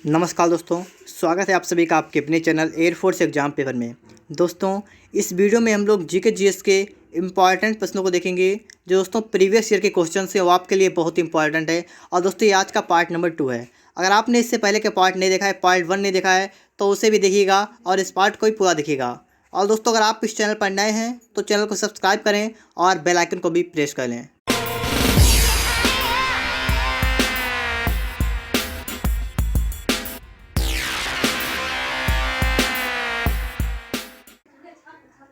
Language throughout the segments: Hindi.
नमस्कार दोस्तों, स्वागत है आप सभी का आपके अपने चैनल एयरफोर्स एग्जाम पेपर में। दोस्तों, इस वीडियो में हम लोग जीके जीएस के इम्पॉर्टेंट प्रश्नों को देखेंगे जो दोस्तों प्रीवियस ईयर के क्वेश्चन से वो आपके लिए बहुत इंपॉर्टेंट है। और दोस्तों ये आज का पार्ट नंबर 2 है। अगर आपने इससे पहले का पार्ट नहीं देखा है, पार्ट 1 नहीं देखा है, तो उसे भी देखिएगा और इस पार्ट को भी पूरा देखिएगा। और दोस्तों अगर आप इस चैनल पर नए हैं तो चैनल को सब्सक्राइब करें और बेल आइकन को भी प्रेस कर लें।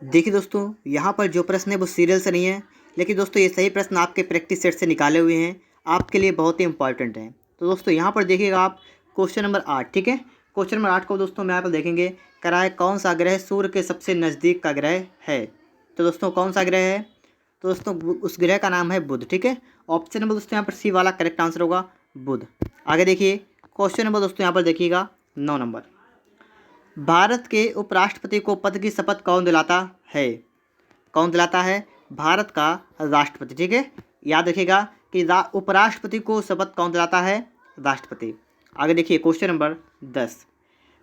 देखिए दोस्तों, यहाँ पर जो प्रश्न है वो सीरियल से नहीं है, लेकिन दोस्तों ये सही प्रश्न आपके प्रैक्टिस सेट से निकाले हुए हैं, आपके लिए बहुत ही इंपॉर्टेंट हैं। तो दोस्तों यहाँ पर देखिएगा आप क्वेश्चन नंबर 8, ठीक है। क्वेश्चन नंबर 8 को दोस्तों मैं यहाँ पर देखेंगे, कराए कौन सा ग्रह सूर्य के सबसे नज़दीक का ग्रह है। तो दोस्तों कौन सा ग्रह है, तो दोस्तों उस ग्रह का नाम है बुध, ठीक है। ऑप्शन नंबर दोस्तों यहाँ पर सी वाला करेक्ट आंसर होगा, बुध। आगे देखिए क्वेश्चन नंबर दोस्तों यहाँ पर देखिएगा 9 नंबर, भारत के उपराष्ट्रपति को पद की शपथ कौन दिलाता है। कौन दिलाता है, भारत का राष्ट्रपति, ठीक है। याद रखिएगा कि उपराष्ट्रपति को शपथ कौन दिलाता है, राष्ट्रपति। आगे देखिए क्वेश्चन नंबर 10,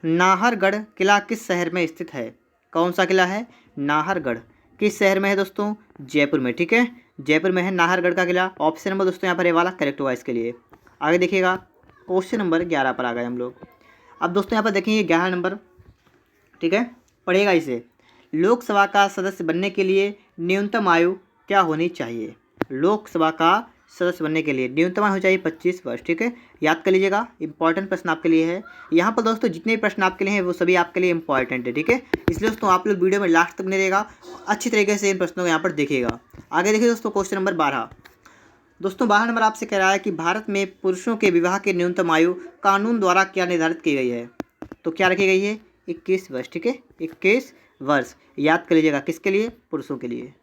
नाहरगढ़ किला किस शहर में स्थित है। कौन सा किला है, नाहरगढ़ किस शहर में है दोस्तों, जयपुर में, ठीक है। जयपुर में है नाहरगढ़ का किला। ऑप्शन नंबर दोस्तों यहाँ पर ये वाला करेक्ट होगा इसके लिए। आगे देखिएगा क्वेश्चन नंबर 11 पर आ गए हम लोग। अब दोस्तों यहाँ पर देखेंगे 11 नंबर, ठीक है, पढ़िएगा इसे। लोकसभा का सदस्य बनने के लिए न्यूनतम आयु क्या होनी चाहिए। लोकसभा का सदस्य बनने के लिए न्यूनतम आयु होनी चाहिए 25 वर्ष, ठीक है। याद कर लीजिएगा, इंपॉर्टेंट प्रश्न आपके लिए है। यहाँ पर दोस्तों जितने भी प्रश्न आपके लिए हैं वो सभी आपके लिए इंपॉर्टेंट है, ठीक है। इसलिए दोस्तों आप लोग वीडियो में लास्ट तक नहीं रहेगा, अच्छी तरीके से इन प्रश्नों को यहाँ पर देखिएगा। आगे देखिए दोस्तों क्वेश्चन नंबर 12। दोस्तों 12 नंबर आपसे कह रहा है कि भारत में पुरुषों के विवाह की न्यूनतम आयु कानून द्वारा क्या निर्धारित की गई है। तो क्या रखी गई है, 21 वर्ष, ठीक है, 21 वर्ष। याद कर लीजिएगा, किसके लिए, पुरुषों के लिए।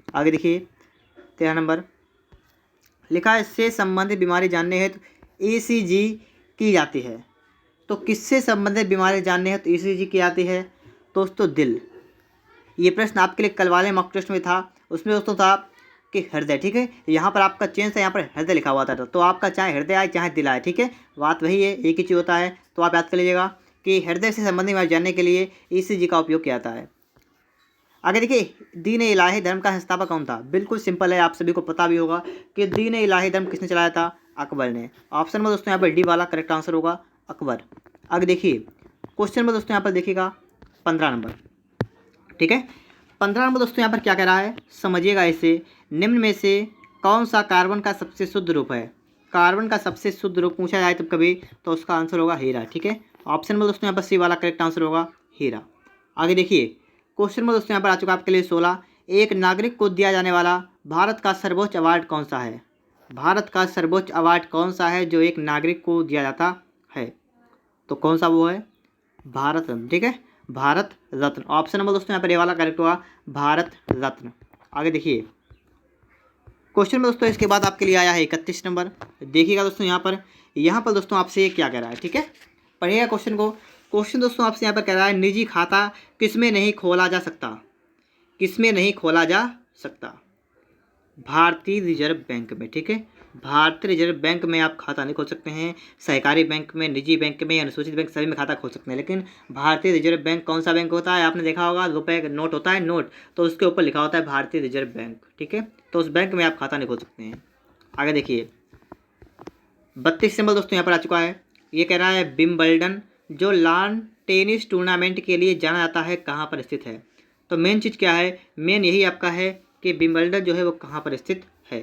आगे देखिए 13 नंबर लिखा है, इससे संबंधित बीमारी जानने हेतु ईसीजी की जाती है। तो किससे संबंधित बीमारी जानने हेतु ईसीजी की जाती है, दोस्तों दिल। ये प्रश्न आपके लिए कल वाले मॉक टेस्ट में था, उसमें दोस्तों था कि हृदय, ठीक है। यहाँ पर आपका चेंज था, यहाँ पर हृदय लिखा हुआ था, तो आपका चाहे हृदय आए चाहे दिल आए, ठीक है, बात वही है, एक ही चीज़ होता है। तो आप याद कर लीजिएगा कि हृदय से संबंधित बीमारी जानने के लिए ईसीजी का उपयोग किया जाता है। आगे देखिए, दीन इलाही धर्म का संस्थापक कौन था। बिल्कुल सिंपल है, आप सभी को पता भी होगा कि दीन इलाही धर्म किसने चलाया था, अकबर ने। ऑप्शन में दोस्तों यहाँ पर डी वाला करेक्ट आंसर होगा, अकबर। आगे देखिए क्वेश्चन में दोस्तों यहाँ पर देखिएगा 15 नंबर, ठीक है। 15 नंबर दोस्तों यहाँ पर क्या कह रहा है, समझिएगा इसे। निम्न में से कौन सा कार्बन का सबसे शुद्ध रूप है। कार्बन का सबसे शुद्ध रूप पूछा जाए तब कभी, तो उसका आंसर होगा हीरा, ठीक है। ऑप्शन में दोस्तों यहाँ पर सी वाला करेक्ट आंसर होगा, हीरा। आगे देखिए क्वेश्चन में दोस्तों यहाँ पर आ चुका आपके लिए 16, एक नागरिक को दिया जाने वाला भारत का सर्वोच्च अवार्ड कौन सा है। भारत का सर्वोच्च अवार्ड कौन सा है जो एक नागरिक को दिया जाता है, तो कौन सा वो है, भारत रत्न, ठीक है, भारत रत्न। ऑप्शन नंबर दोस्तों यहाँ पर ये वाला करेक्ट होगा, भारत रत्न। आगे देखिए क्वेश्चन में दोस्तों इसके बाद आपके लिए आया है 31 नंबर। देखिएगा दोस्तों यहाँ पर दोस्तों आपसे ये क्या कह रहा है, ठीक है, पढ़िएगा क्वेश्चन को। क्वेश्चन दोस्तों आपसे यहाँ पर कह रहा है, निजी खाता किसमें नहीं खोला जा सकता। किसमें नहीं खोला जा सकता, भारतीय रिजर्व बैंक में, ठीक है। भारतीय रिजर्व बैंक में आप खाता नहीं खोल सकते हैं। सहकारी बैंक में, निजी बैंक में, अनुसूचित बैंक सभी में खाता खोल सकते हैं, लेकिन भारतीय रिजर्व बैंक कौन सा बैंक होता है, आपने देखा होगा, रुपए का नोट होता है, नोट, तो उसके ऊपर लिखा होता है भारतीय रिजर्व बैंक, ठीक है। तो उस बैंक में आप खाता नहीं खोल सकते हैं। आगे देखिए 32 नंबर दोस्तों यहाँ पर आ चुका है। ये कह रहा है, विंबलडन जो लॉन टेनिस टूर्नामेंट के लिए जाना जाता है कहाँ पर स्थित है। तो मेन चीज़ क्या है, मेन यही आपका है कि विंबलडन जो है वो कहाँ पर स्थित है।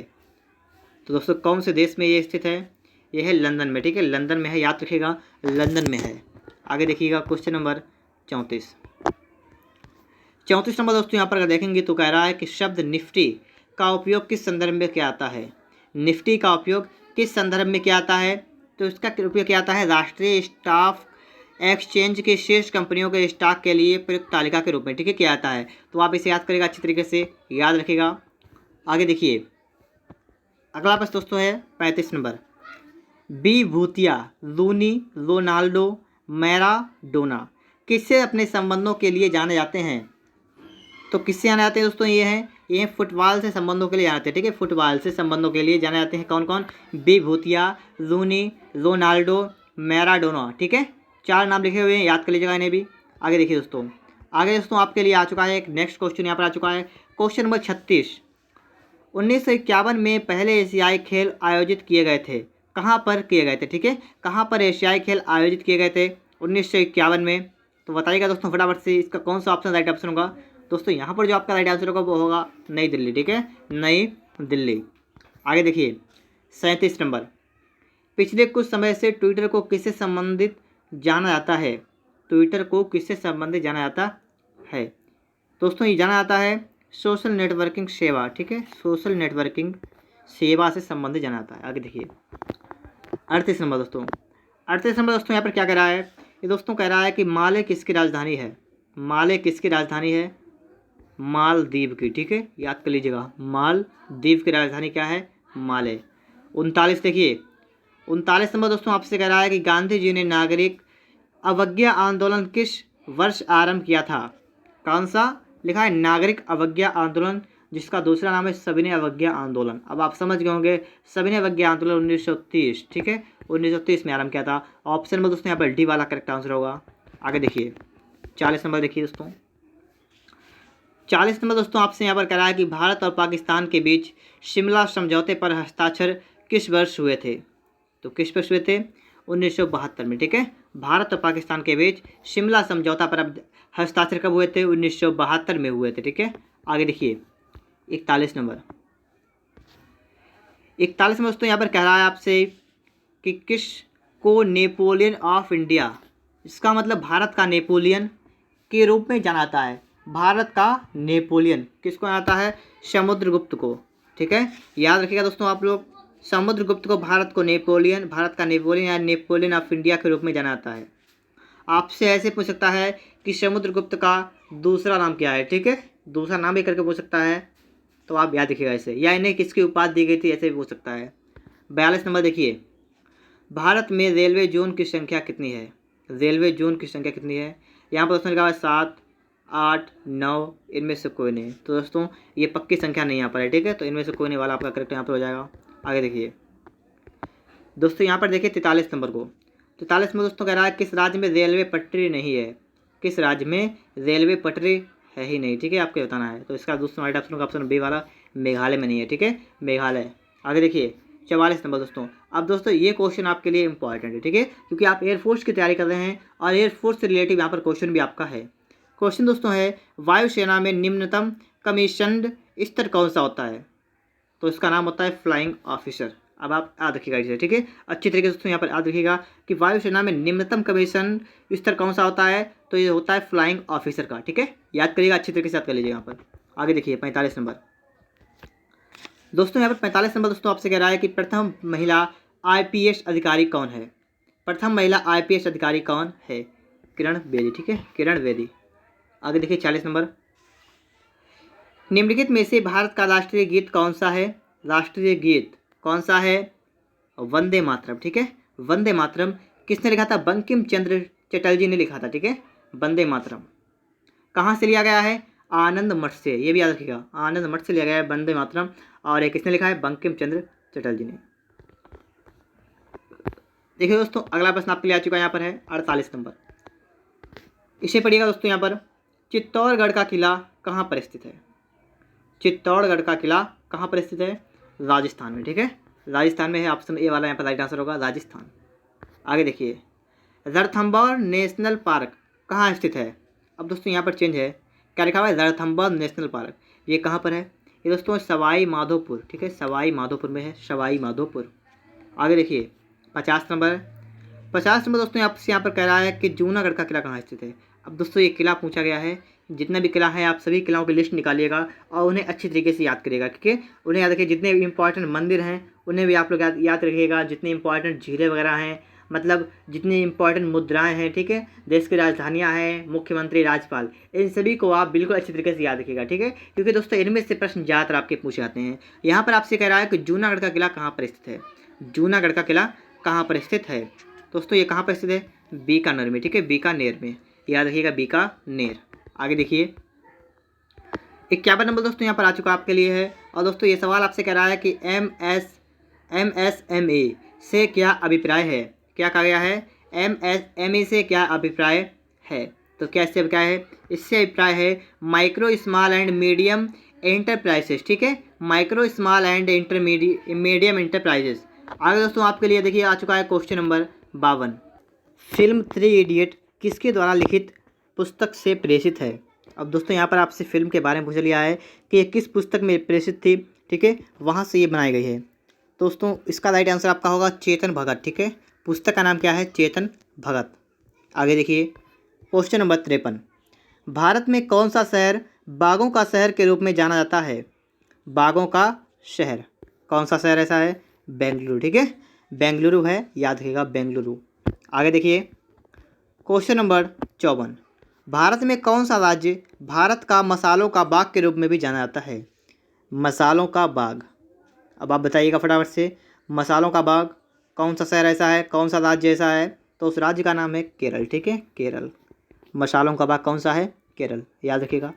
तो दोस्तों कौन से देश में ये स्थित है, ये है लंदन में, ठीक है, लंदन में है, याद रखिएगा, लंदन में है। आगे देखिएगा क्वेश्चन नंबर 34। 34 नंबर दोस्तों यहाँ पर अगर देखेंगे तो कह रहा है कि शब्द निफ्टी का उपयोग किस संदर्भ में किया जाता है। निफ्टी का उपयोग किस संदर्भ में किया जाता है, तो इसका उपयोग किया जाता है राष्ट्रीय स्टॉक एक्सचेंज के शीर्ष कंपनियों के स्टॉक के लिए प्रयुक्त तालिका के रूप में, ठीक है, किया जाता है। तो आप इसे याद करेगा, अच्छी तरीके से याद रखिएगा। आगे देखिए अगला प्रश्न दोस्तों है 35 नंबर, बी भूतिया, रूनी, रोनाल्डो, मैराडोना किससे अपने संबंधों के लिए जाने जाते हैं। तो किससे जाने जाते हैं दोस्तों, ये फुटबॉल से संबंधों के लिए जाते हैं, ठीक है, फुटबॉल से संबंधों के लिए जाने जाते हैं। कौन कौन, बी भूतिया, रूनी, रोनाल्डो, मैराडोना, ठीक है। 4 नाम लिखे हुए हैं, याद कर लीजिएगा इन्हें भी। आगे देखिए दोस्तों, आगे दोस्तों आपके लिए आ चुका है एक नेक्स्ट क्वेश्चन, यहाँ पर आ चुका है क्वेश्चन नंबर 36। 1951 में पहले एशियाई खेल आयोजित किए गए थे, कहाँ पर किए गए थे, ठीक है। कहाँ पर एशियाई खेल आयोजित किए गए थे 1951 में, तो बताइएगा दोस्तों फटाफट से इसका कौन सा ऑप्शन राइट ऑप्शन होगा। दोस्तों यहाँ पर जो आपका राइट आंसर होगा वो होगा नई दिल्ली, ठीक है, नई दिल्ली। आगे देखिए 37 नंबर, पिछले कुछ समय से ट्विटर को किससे संबंधित जाना जाता है, ट्विटर को किससे संबंधित जाना जाता है। दोस्तों ये जाना जाता है सोशल नेटवर्किंग सेवा, ठीक है, सोशल नेटवर्किंग सेवा से संबंधित जाना जाता है। आगे देखिए 38 नंबर दोस्तों, 38 नंबर दोस्तों यहाँ पर क्या कह रहा है, ये दोस्तों कह रहा है कि माले किसकी राजधानी है, माले किसकी राजधानी है, मालदीव की, ठीक है, याद कर लीजिएगा, मालदीव की राजधानी क्या है, माले। 39 देखिए 39 नंबर दोस्तों आपसे कह रहा है कि गांधी जी ने नागरिक अवज्ञा आंदोलन किस वर्ष आरंभ किया था, कौन सा लिखा है, नागरिक अवज्ञा आंदोलन, जिसका दूसरा नाम है सविनय अवज्ञा आंदोलन। अब आप समझ गए होंगे सविनय अवज्ञा आंदोलन 1930, ठीक है, 1930 में आरंभ किया था। ऑप्शन नंबर दोस्तों यहाँ पर डी वाला करेक्ट आंसर होगा। आगे देखिए 40 नंबर देखिए दोस्तों, 40 नंबर दोस्तों आपसे यहाँ पर कह रहा है कि भारत और पाकिस्तान के बीच शिमला समझौते पर हस्ताक्षर किस वर्ष हुए थे, तो किस वर्ष हुए थे 1972 में, ठीक है। भारत और पाकिस्तान के बीच शिमला समझौता पर अब हस्ताक्षर कब हुए थे, 1972 में हुए थे, ठीक है। आगे देखिए 41 नंबर, 41 में दोस्तों यहाँ पर कह रहा है आपसे कि किस को नेपोलियन ऑफ इंडिया, इसका मतलब भारत का नेपोलियन के रूप में जाना जाता है, भारत का नेपोलियन किसको आता है, समुद्रगुप्त को, ठीक है, याद रखिएगा दोस्तों आप लोग, समुद्रगुप्त को भारत को नेपोलियन, भारत का नेपोलियन या नेपोलियन ऑफ इंडिया के रूप में जाना जाता है। आपसे ऐसे पूछ सकता है कि समुद्रगुप्त का दूसरा नाम क्या है, ठीक है, दूसरा नाम भी करके पूछ सकता है, तो आप याद रखिएगा ऐसे, या इन्हें किसकी उपाधि दी गई थी ऐसे भी पूछ सकता है। 42 नंबर देखिए, भारत में रेलवे जोन की संख्या कितनी है, रेलवे जोन की संख्या कितनी है, यहाँ पर दोस्तों लिखा है 7, 8, 9, इनमें से कोई नहीं, तो दोस्तों ये पक्की संख्या नहीं यहाँ पर है, ठीक है, तो इनमें से कोई नहीं वाला आपका करेक्ट यहाँ पर हो जाएगा। आगे देखिए दोस्तों यहाँ पर देखिए 43 नंबर को, 43 में दोस्तों कह रहा है किस राज्य में रेलवे पटरी नहीं है, किस राज्य में रेलवे पटरी है ही नहीं, ठीक है, आपको बताना है। तो इसका दूसरा राइट ऑप्शन का ऑप्शन बी वाला मेघालय में नहीं है, ठीक है, मेघालय। आगे देखिए 44 नंबर दोस्तों, अब दोस्तों ये क्वेश्चन आपके लिए इंपॉर्टेंट है, ठीक है, क्योंकि आप एयरफोर्स की तैयारी कर रहे हैं और एयरफोर्स से रिलेटिव यहाँ पर क्वेश्चन भी आपका है। क्वेश्चन दोस्तों है वायुसेना में निम्नतम कमीशन्ड स्तर कौन सा होता है, तो इसका नाम होता है फ्लाइंग ऑफिसर। अब आप याद रखिएगा इसे, ठीक है, अच्छी तरीके से दोस्तों यहाँ पर याद रखिएगा कि वायुसेना में निम्नतम कमीशन स्तर कौन सा होता है, तो ये होता है फ्लाइंग ऑफिसर का, ठीक है, याद करिएगा अच्छी तरीके से याद कर लीजिएगा यहाँ पर। आगे देखिए 45 नंबर दोस्तों, यहाँ पर 45 नंबर दोस्तों आपसे कह रहा है कि प्रथम महिला IPS अधिकारी कौन है, प्रथम महिला IPS अधिकारी कौन है, किरण बेदी, ठीक है, किरण बेदी। आगे देखिए 40 नंबर, निम्नलिखित में से भारत का राष्ट्रीय गीत कौन सा है, राष्ट्रीय गीत कौन सा है, वंदे मातरम, ठीक है, वंदे मातरम किसने लिखा था, बंकिम चंद्र चटर्जी ने लिखा था, ठीक है, वंदे मातरम कहाँ से लिया गया है, आनंद मठ से, ये भी याद रखिएगा, आनंद मठ से लिया गया है वंदे मातरम, और ये किसने लिखा है, बंकिम चंद्र चटर्जी ने। देखिए दोस्तों अगला प्रश्न आपके लिए आ चुका है, यहाँ पर है 48 नंबर, इसे पढ़िएगा दोस्तों। यहाँ पर चित्तौड़गढ़ का किला कहाँ पर स्थित है, चित्तौड़गढ़ का किला कहाँ पर स्थित है, राजस्थान में, ठीक है, राजस्थान में है, ऑप्शन ए वाला यहाँ पर राइट आंसर होगा, राजस्थान। आगे देखिए रणथंभौर नेशनल पार्क कहाँ स्थित है, अब दोस्तों यहाँ पर चेंज है, क्या लिखा हुआ है, रणथंभौर नेशनल पार्क, ये कहाँ पर है, ये दोस्तों सवाई माधोपुर, ठीक है, सवाई माधोपुर में है, सवाई माधोपुर। आगे देखिए 50 नंबर, 50 नंबर दोस्तों आपसे यहाँ पर कह रहा है कि जूनागढ़ का किला कहाँ स्थित है। अब दोस्तों ये किला पूछा गया है, जितना भी किला है आप सभी किलाओं की लिस्ट निकालिएगा और उन्हें अच्छी तरीके से याद करिएगा, ठीक है, उन्हें याद रखिए, जितने भी इंपॉर्टेंट मंदिर हैं उन्हें भी आप लोग याद रखिएगा, जितने इंपॉर्टेंट झीलें वगैरह हैं, मतलब जितनी इंपॉर्टेंट मुद्राएं हैं, ठीक है, देश की राजधानियां हैं, मुख्यमंत्री, राज्यपाल, इन सभी को आप बिल्कुल अच्छी तरीके से याद रखिएगा, ठीक है, क्योंकि दोस्तों इनमें से प्रश्न ज़्यादातर आपके पूछे जाते हैं। यहाँ पर आपसे कह रहा है कि जूनागढ़ का किला कहाँ पर स्थित है, जूनागढ़ का किला कहाँ पर स्थित है, दोस्तों ये कहाँ पर स्थित है, बीकानेर में, ठीक है, बीकानेर में, याद रखिएगा बीकानेर। आगे देखिए 51 नंबर दोस्तों यहाँ पर आ चुका आपके लिए है, और दोस्तों ये सवाल आपसे कह रहा है कि MSME से क्या अभिप्राय है, क्या कहा गया है, MSME से क्या अभिप्राय है। तो क्या इससे क्या है, इससे अभिप्राय है micro small and medium enterprises. ठीक है, micro small and medium enterprises. आगे दोस्तों आपके लिए देखिए आ चुका है क्वेश्चन नंबर 52। फिल्म 3 इडियट किसके द्वारा लिखित पुस्तक से प्रेषित है। अब दोस्तों यहाँ पर आपसे फिल्म के बारे में पूछ लिया है कि ये किस पुस्तक में प्रेषित थी। ठीक है, वहाँ से ये बनाई गई है। दोस्तों इसका राइट आंसर आपका होगा चेतन भगत। ठीक है, पुस्तक का नाम क्या है, चेतन भगत। आगे देखिए क्वेश्चन नंबर 53। भारत में कौन सा शहर बागों का शहर के रूप में जाना जाता है। बागों का शहर, कौन सा शहर ऐसा है, बेंगलुरु। ठीक है, बेंगलुरु है, याद रखिएगा बेंगलुरु। आगे देखिए क्वेश्चन नंबर 54। भारत में कौन सा राज्य भारत का मसालों का बाग के रूप में भी जाना जाता है। मसालों का बाग, अब आप बताइएगा फटाफट से, मसालों का बाग कौन सा शहर ऐसा है, कौन सा राज्य ऐसा है। तो उस राज्य का नाम है केरल। ठीक है, केरल। मसालों का बाग कौन सा है, केरल, याद रखिएगा।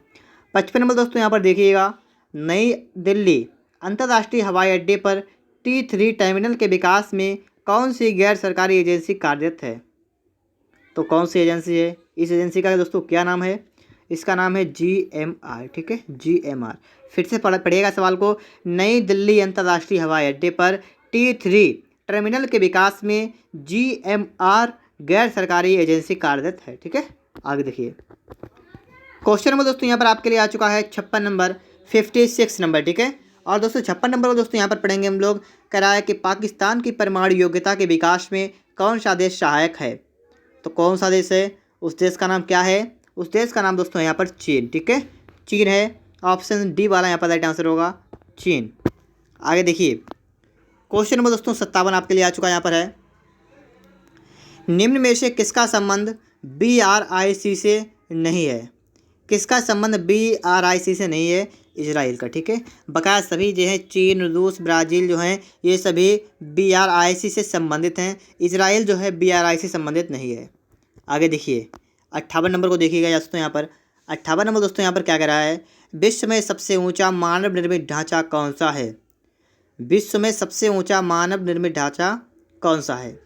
55 नंबर दोस्तों यहाँ पर देखिएगा, नई दिल्ली अंतर्राष्ट्रीय हवाई अड्डे पर T3 टर्मिनल के विकास में कौन सी गैर सरकारी एजेंसी कार्यरत है। तो कौन सी एजेंसी है, इस एजेंसी का दोस्तों क्या नाम है, इसका नाम है GMR। ठीक है, GMR। फिर से पढ़िएगा सवाल को, नई दिल्ली अंतर्राष्ट्रीय हवाई अड्डे पर T3 टर्मिनल के विकास में GMR गैर सरकारी एजेंसी कार्यरत है। ठीक है, आगे देखिए क्वेश्चन नंबर दोस्तों यहाँ पर आपके लिए आ चुका है 56 नंबर, 56 नंबर। ठीक है, और दोस्तों 56 नंबर को दोस्तों यहाँ पर पढ़ेंगे हम लोग। कह रहा है कि पाकिस्तान की परमाणु योग्यता के विकास में कौन सा देश सहायक है। तो कौन सा देश है, उस देश का नाम क्या है, उस देश का नाम दोस्तों यहाँ पर चीन। ठीक है, चीन है, ऑप्शन डी वाला यहाँ पर राइट आंसर होगा चीन। आगे देखिए क्वेश्चन नंबर दोस्तों 57 आपके लिए आ चुका यहाँ पर है, निम्न में से किसका संबंध BRIC से नहीं है। किसका संबंध BRIC से नहीं है, इजराइल का। ठीक है, बकाया सभी जो है चीन, रूस, ब्राज़ील जो हैं ये सभी BRIC से संबंधित हैं। इजराइल जो है BRIC से संबंधित नहीं है। आगे देखिए 58 नंबर को देखिएगा दोस्तों यहाँ पर। 58 नंबर दोस्तों यहाँ पर क्या कह रहा है, विश्व में सबसे ऊंचा मानव निर्मित ढांचा कौन सा है। विश्व में सबसे ऊंचा मानव निर्मित ढांचा कौन सा है,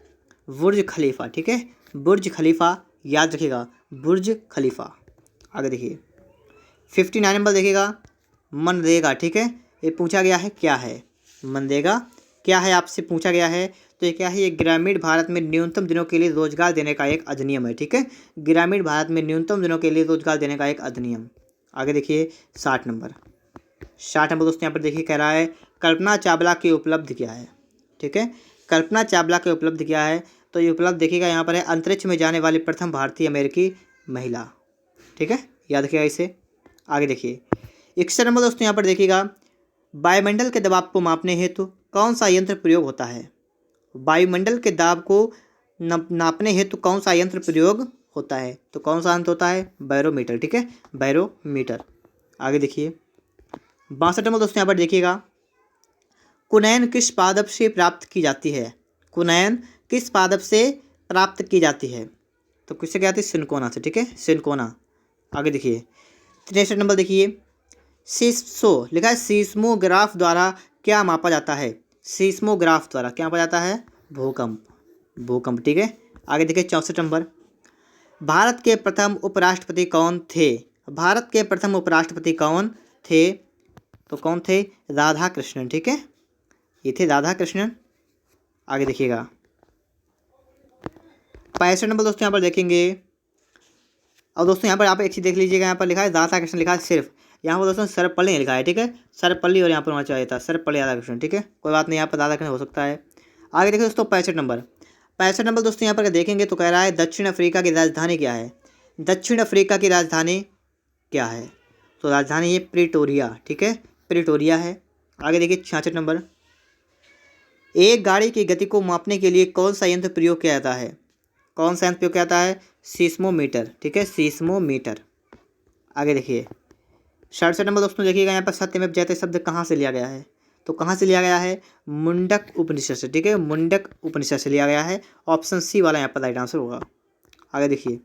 बुर्ज खलीफा। ठीक है, बुर्ज खलीफा, याद रखिएगा बुर्ज खलीफा। आगे देखिए 59 नंबर देखिएगा, मनरेगा। ठीक है, ये पूछा गया है क्या है, मनरेगा क्या है आपसे पूछा गया है। तो ये क्या है, ये ग्रामीण भारत में न्यूनतम दिनों के लिए रोजगार देने का एक अधिनियम है। ठीक है, ग्रामीण भारत में न्यूनतम दिनों के लिए रोजगार देने का एक अधिनियम। आगे देखिए 60 नंबर, 60 नंबर दोस्तों यहाँ पर देखिए कह रहा है कल्पना चावला की उपलब्धि क्या है। ठीक है, कल्पना चावला की उपलब्धि क्या है। तो ये उपलब्धि देखिएगा यहाँ पर है अंतरिक्ष में जाने वाली प्रथम भारतीय अमेरिकी महिला। ठीक है, याद रखिएगा इसे। आगे देखिए 61 नंबर दोस्तों यहाँ पर देखिएगा, वायुमंडल के दबाव को मापने हेतु कौन सा यंत्र प्रयोग होता है। वायुमंडल के दाब को नापने हेतु कौन सा यंत्र प्रयोग होता है। तो कौन सा यंत्र होता है, बैरोमीटर। ठीक है, बैरोमीटर। आगे देखिए 62 नंबर दोस्तों यहाँ पर देखिएगा, कुनैन किस पादप से प्राप्त की जाती है। कुनैन किस पादप से प्राप्त की जाती है। तो किससे क्या आती है, सिनकोना से। ठीक है, सिनकोना। आगे देखिए 63 नंबर देखिए, सीस्मो लिखा है, सीस्मोग्राफ द्वारा क्या मापा जाता है। सीस्मोग्राफ द्वारा क्या मापा जाता है, भूकंप, भूकंप। ठीक है, आगे देखिए 64 नंबर, भारत के प्रथम उपराष्ट्रपति कौन थे। भारत के प्रथम उपराष्ट्रपति कौन थे। तो कौन थे, राधा कृष्णन। ठीक है, ये थे राधा कृष्णन। आगे देखिएगा 65 नंबर दोस्तों यहाँ पर देखेंगे। और दोस्तों यहाँ पर आप एक चीज़ देख लीजिएगा, यहाँ पर लिखा है राधा कृष्णन, लिखा है सिर्फ, यहाँ पर दोस्तों सर्वपल्ली नहीं लिखा है। ठीक है, सर्वपल्ली और यहाँ पर होना चाहिए था सर्वपल्ली राधा कृष्णन। ठीक है, कोई बात नहीं, यहाँ पर राधा कृष्णन हो सकता है। आगे देखिए दोस्तों 65 नंबर, 65 नंबर दोस्तों यहाँ पर देखेंगे तो कह रहा है दक्षिण अफ्रीका की राजधानी क्या है। दक्षिण अफ्रीका की राजधानी क्या है। तो राजधानी ये प्रिटोरिया। ठीक है, प्रिटोरिया है। आगे देखिए 66 नंबर, एक गाड़ी की गति को मापने के लिए कौन सा यंत्र प्रयोग किया जाता है। कौन सा यंत्र प्रयोग किया जाता है, सीस्मोमीटर। ठीक है, सीस्मोमीटर। आगे देखिए 67 नंबर दोस्तों देखिएगा, यहाँ पर सत्यमेव जयते शब्द कहाँ से लिया गया है। तो कहाँ से लिया गया है, मुंडक उपनिषद से। ठीक है, मुंडक उपनिषद से लिया गया है। ऑप्शन सी वाला यहाँ पर राइट आंसर होगा। आगे देखिए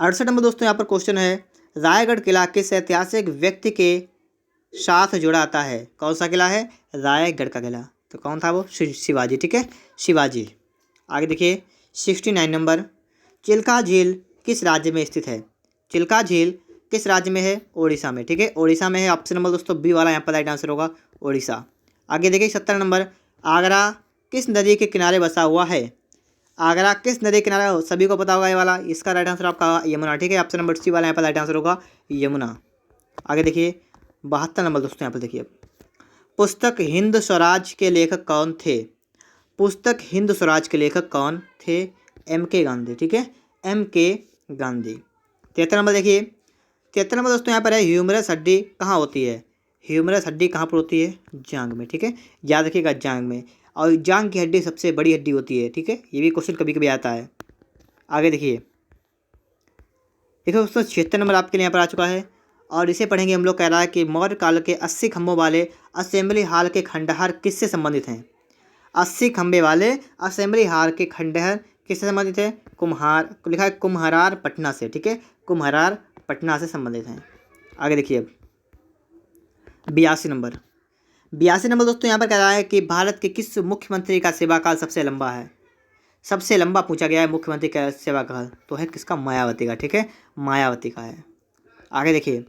68 नंबर दोस्तों यहाँ पर क्वेश्चन है, रायगढ़ किला किस ऐतिहासिक व्यक्ति के साथ जुड़ा आता है। कौन सा किला है, रायगढ़ का किला। तो कौन था वो, शिवाजी। ठीक है, शिवाजी। आगे देखिए 69 नंबर, चिल्का झील किस राज्य में स्थित है? चिल्का झील किस राज्य में है? ओडिशा में, ठीक है, ओडिशा में है। ऑप्शन नंबर दोस्तों बी वाला यहाँ पर राइट आंसर होगा, ओडिशा। आगे देखिए 70 नंबर, आगरा किस नदी के किनारे बसा हुआ है? आगरा किस नदी के किनारे, सभी को पता होगा ये वाला, इसका राइट आंसर आपका यमुना, ठीक है, ऑप्शन नंबर सी वाला यहाँ पर राइट आंसर होगा यमुना। आगे देखिए 72 नंबर दोस्तों, यहाँ पर देखिए पुस्तक हिंद स्वराज के लेखक कौन थे? पुस्तक हिंद स्वराज के लेखक कौन थे? M.K. गांधी, ठीक है, M.K. गांधी। 73 नंबर देखिए, 73 नंबर दोस्तों यहाँ पर है ह्यूमरस हड्डी कहाँ होती है? ह्यूमरस हड्डी कहाँ पर होती है? जांघ में, ठीक है, याद रखिएगा जांघ में, और जांघ की हड्डी सबसे बड़ी हड्डी होती है, ठीक है, ये भी क्वेश्चन कभी कभी आता है। आगे देखिए देखो दोस्तों 76 नंबर आपके लिए यहाँ पर आ चुका है, और इसे पढ़ेंगे हम लोग। कह रहा है कि मौर्य काल के 80 खंभों वाले असेंबली हाल के खंडहर किससे संबंधित हैं? 80 खंभे वाले असेंबली हाल के खंडहर किससे संबंधित है? कुम्हार, लिखा है कुम्हरार पटना से, ठीक है, कुम्हरार पटना से संबंधित हैं। आगे देखिए अब 82 नंबर, 82 नंबर दोस्तों यहाँ पर कह रहा है कि भारत के किस मुख्यमंत्री का सेवाकाल सबसे लंबा है? सबसे लंबा पूछा गया है मुख्यमंत्री का सेवाकाल, तो है किसका? मायावती का, ठीक है, मायावती का है। आगे देखिए,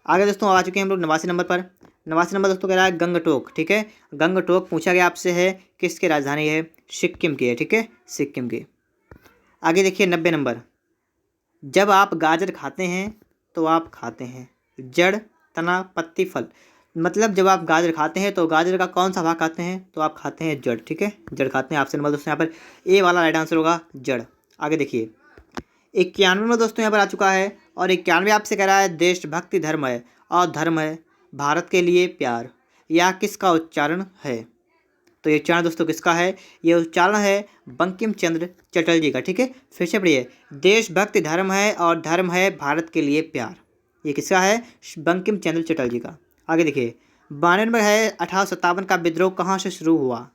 आगे दोस्तों आ चुके हैं हम लोग 89 नंबर पर। 89 नंबर दोस्तों कह रहा है गंगटोक, ठीक है, गंगटोक पूछा गया आपसे है किसकी राजधानी है? सिक्किम की है, ठीक है, सिक्किम की। आगे देखिए 90 नंबर, जब आप गाजर खाते हैं तो आप खाते हैं जड़, तना, पत्ती, फल। मतलब जब आप गाजर खाते हैं तो गाजर का कौन सा भाग खाते हैं? तो आप खाते हैं जड़, ठीक है, जड़ खाते हैं। ऑप्शन नंबर दोस्तों यहाँ पर ए वाला राइट आंसर होगा जड़। आगे देखिए 91 नंबर दोस्तों यहाँ पर आ चुका है, और 91 आपसे कह रहा है देशभक्ति धर्म है और धर्म है भारत के लिए प्यार, यह किसका उच्चारण है? तो ये उच्चारण दोस्तों किसका है? ये उच्चारण है बंकिम चंद्र चटर्जी का, ठीक है, फिर से पढ़िए, देशभक्ति धर्म है और धर्म है भारत के लिए प्यार, ये किसका है? बंकिम चंद्र चटर्जी का। आगे देखिए 92 नंबर है, 1857 का विद्रोह कहाँ से शुरू हुआ?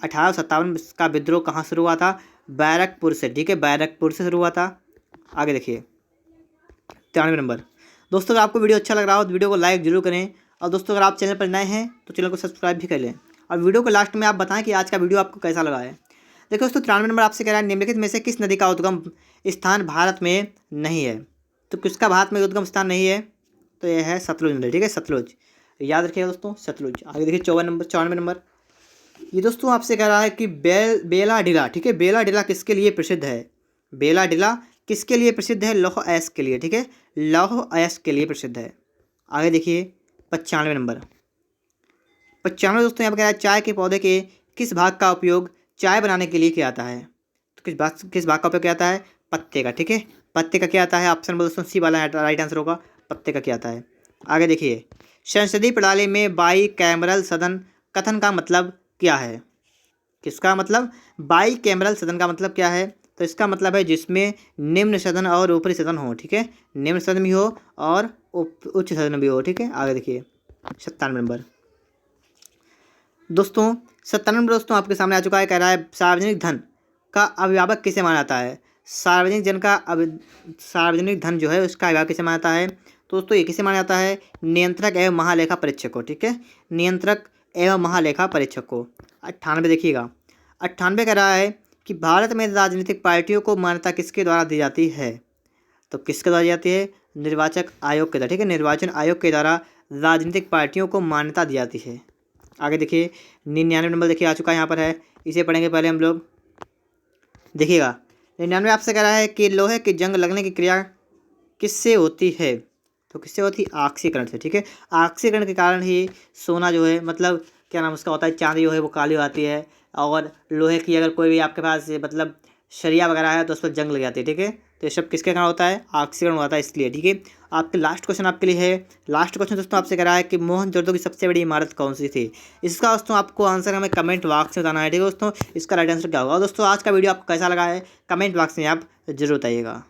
1857 का विद्रोह कहाँ शुरू हुआ था? बैरकपुर से, ठीक है, बैरकपुर से शुरू हुआ था। आगे देखिए 93 नंबर, दोस्तों अगर आपको वीडियो अच्छा लग रहा हो तो वीडियो को लाइक जरूर करें, और दोस्तों अगर आप चैनल पर नए हैं तो चैनल को सब्सक्राइब भी कर लें, और वीडियो को लास्ट में आप बताएं कि आज का वीडियो आपको कैसा लगा है। देखो दोस्तों 93 नंबर आपसे कह रहा है निम्नलिखित में से किस नदी का उद्गम स्थान भारत में नहीं है? तो किसका भारत में उद्गम स्थान नहीं है? तो यह है सतलुज नदी, ठीक है, सतलुज, याद रखिएगा दोस्तों, सतलुज। आगे देखिए 94 नंबर, ये दोस्तों आपसे कह रहा है कि बेला डीला, ठीक है, बेला डीला किसके लिए प्रसिद्ध है? बेला डीला किसके लिए प्रसिद्ध है? लौह अयस्क के लिए, ठीक है, लौह अयस्क के लिए प्रसिद्ध है। आगे देखिए 95 नंबर, 95 दोस्तों यहाँ पर कह रहा है चाय के पौधे के किस भाग का उपयोग चाय बनाने के लिए किया जाता है? तो किस भाग का उपयोग किया जाता है? पत्ते का, ठीक है, पत्ते का क्या आता है? ऑप्शन दोस्तों सी वाला राइट आंसर होगा, पत्ते का क्या आता है। आगे देखिए संसदीय प्रणाली में बाई कैमरल सदन कथन का मतलब क्या है? किसका मतलब? बाई कैमरल सदन का मतलब क्या है? तो इसका मतलब है जिसमें निम्न सदन और ऊपरी सदन हो, ठीक है, निम्न सदन भी हो और उच्च सदन भी हो, ठीक है। आगे देखिए 97 नंबर, दोस्तों 97 नंबर दोस्तों आपके सामने आ चुका है, कह रहा है सार्वजनिक धन का अभिभावक किसे माना जाता है? सार्वजनिक धन जो है उसका अभिभावक किसे माना जाता है? तो दोस्तों ये किसे माना जाता है? नियंत्रक एवं महालेखा परीक्षक को, ठीक है, नियंत्रक एवं महालेखा परीक्षक को। 98 देखिएगा, 98 कह रहा है कि भारत में राजनीतिक पार्टियों को मान्यता किसके द्वारा दी जाती है? तो किसके द्वारा दी जाती है? निर्वाचक आयोग के द्वारा, ठीक है, निर्वाचन आयोग के द्वारा राजनीतिक पार्टियों को मान्यता दी जाती है। आगे देखिए 99 नंबर देखिए आ चुका है, यहाँ पर है, इसे पढ़ेंगे पहले हम लोग। देखिएगा 99 आपसे कह रहा है कि लोहे की जंग लगने की क्रिया किससे होती है? तो किससे होती है? ऑक्सीकरण से, ठीक है, ऑक्सीकरण के कारण ही सोना जो है, मतलब क्या नाम उसका होता है, चांदी जो है वो काली हो जाती है, और लोहे की अगर कोई भी आपके पास मतलब सरिया वगैरह है तो उस पर जंग लग जाती है, ठीक है। तो ये सब किसके कारण होता है? ऑक्सीकरण होता है, इसलिए, ठीक है। आपके लास्ट क्वेश्चन आपके लिए है, लास्ट क्वेश्चन दोस्तों आपसे कह रहा है कि मोहनजोदड़ो की सबसे बड़ी इमारत कौन सी थी? इसका दोस्तों आपको आंसर हमें कमेंट बॉक्स में बताना है, ठीक है दोस्तों, इसका राइट आंसर क्या होगा। दोस्तों आज का वीडियो आपको कैसा लगा है कमेंट बॉक्स में आप जरूर बताइएगा।